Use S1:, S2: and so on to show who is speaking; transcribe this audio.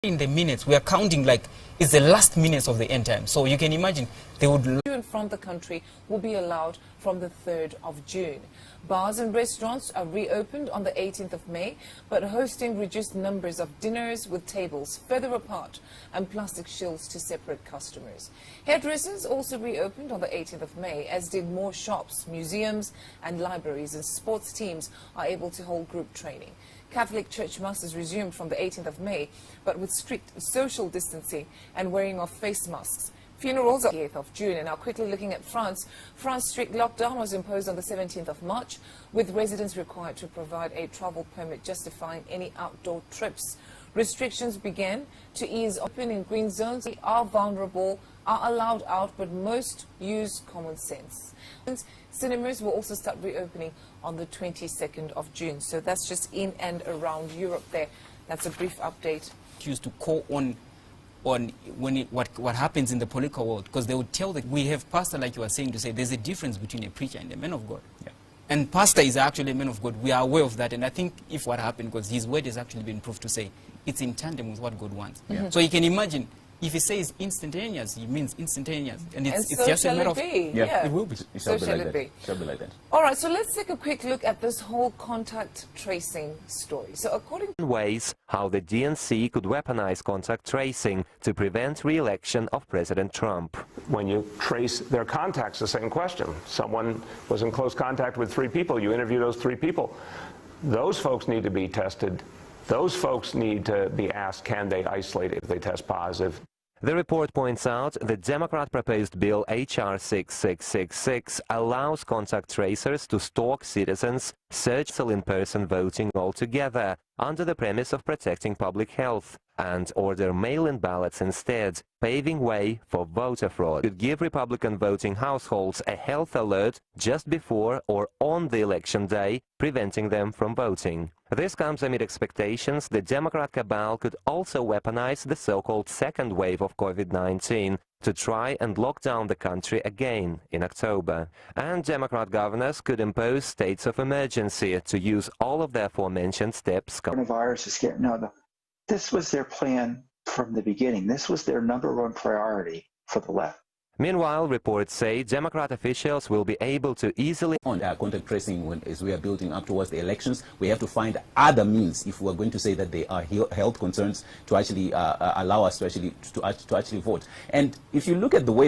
S1: In the minutes, we are counting like it's the last minutes of the end time. So you can imagine they would...
S2: From the country will be allowed from the 3rd of June. Bars and restaurants are reopened on the 18th of May, but hosting reduced numbers of dinners with tables further apart and plastic shields to separate customers. Hairdressers also reopened on the 18th of May, as did more shops, museums and libraries, and sports teams are able to hold group training. Catholic church masses resumed from the 18th of May, but with strict social distancing and wearing of face masks. Funerals are the 8th of June. And now quickly looking at France. France strict lockdown was imposed on the 17th of March, with residents required to provide a travel permit justifying any outdoor trips. Restrictions began to ease open in green zones. They are vulnerable, are allowed out, but most use common sense. Cinemas will also start reopening on the 22nd of June. So that's just in and around Europe there. That's a brief update.
S1: Used to call on what happens in the political world, because they would tell that we have pastor, like you were saying, to say there's a difference between a preacher and a man of God. Yeah. And pastor is actually a man of God. We are aware of that. And I think if what happened, because his word has actually been proved to say it's in tandem with what God wants. Yeah. So you can imagine, if he says instantaneous, he means instantaneous. And it's
S2: so
S1: just a matter
S2: of...
S1: Yeah,
S3: it will be. It shall
S2: so
S3: be like that. It shall be like that.
S2: All right, so let's take a quick look at this whole contact tracing story. So according to
S4: ways how the DNC could weaponize contact tracing to prevent re-election of President Trump.
S5: When you trace their contacts, the same question. Someone was in close contact with 3 people. You interview those 3 people. Those folks need to be tested. Those folks need to be asked, can they isolate if they test positive?
S4: The report points out the Democrat proposed bill H.R. 6666 allows contact tracers to stalk citizens, search in-person voting altogether, under the premise of protecting public health, and order mail-in ballots instead, paving way for voter fraud. It would give Republican voting households a health alert just before or on the election day, preventing them from voting. This comes amid expectations the Democrat cabal could also weaponize the so-called second wave of COVID-19 to try and lock down the country again in October. And Democrat governors could impose states of emergency to use all of the aforementioned steps.
S6: Coronavirus is scared. No, this was their plan from the beginning. This was their #1 priority for the left.
S4: Meanwhile, reports say Democrat officials will be able to easily...
S3: On our contact tracing, as we are building up towards the elections, we have to find other means, if we're going to say that they are health concerns, to actually allow us to actually vote. And if you look at the way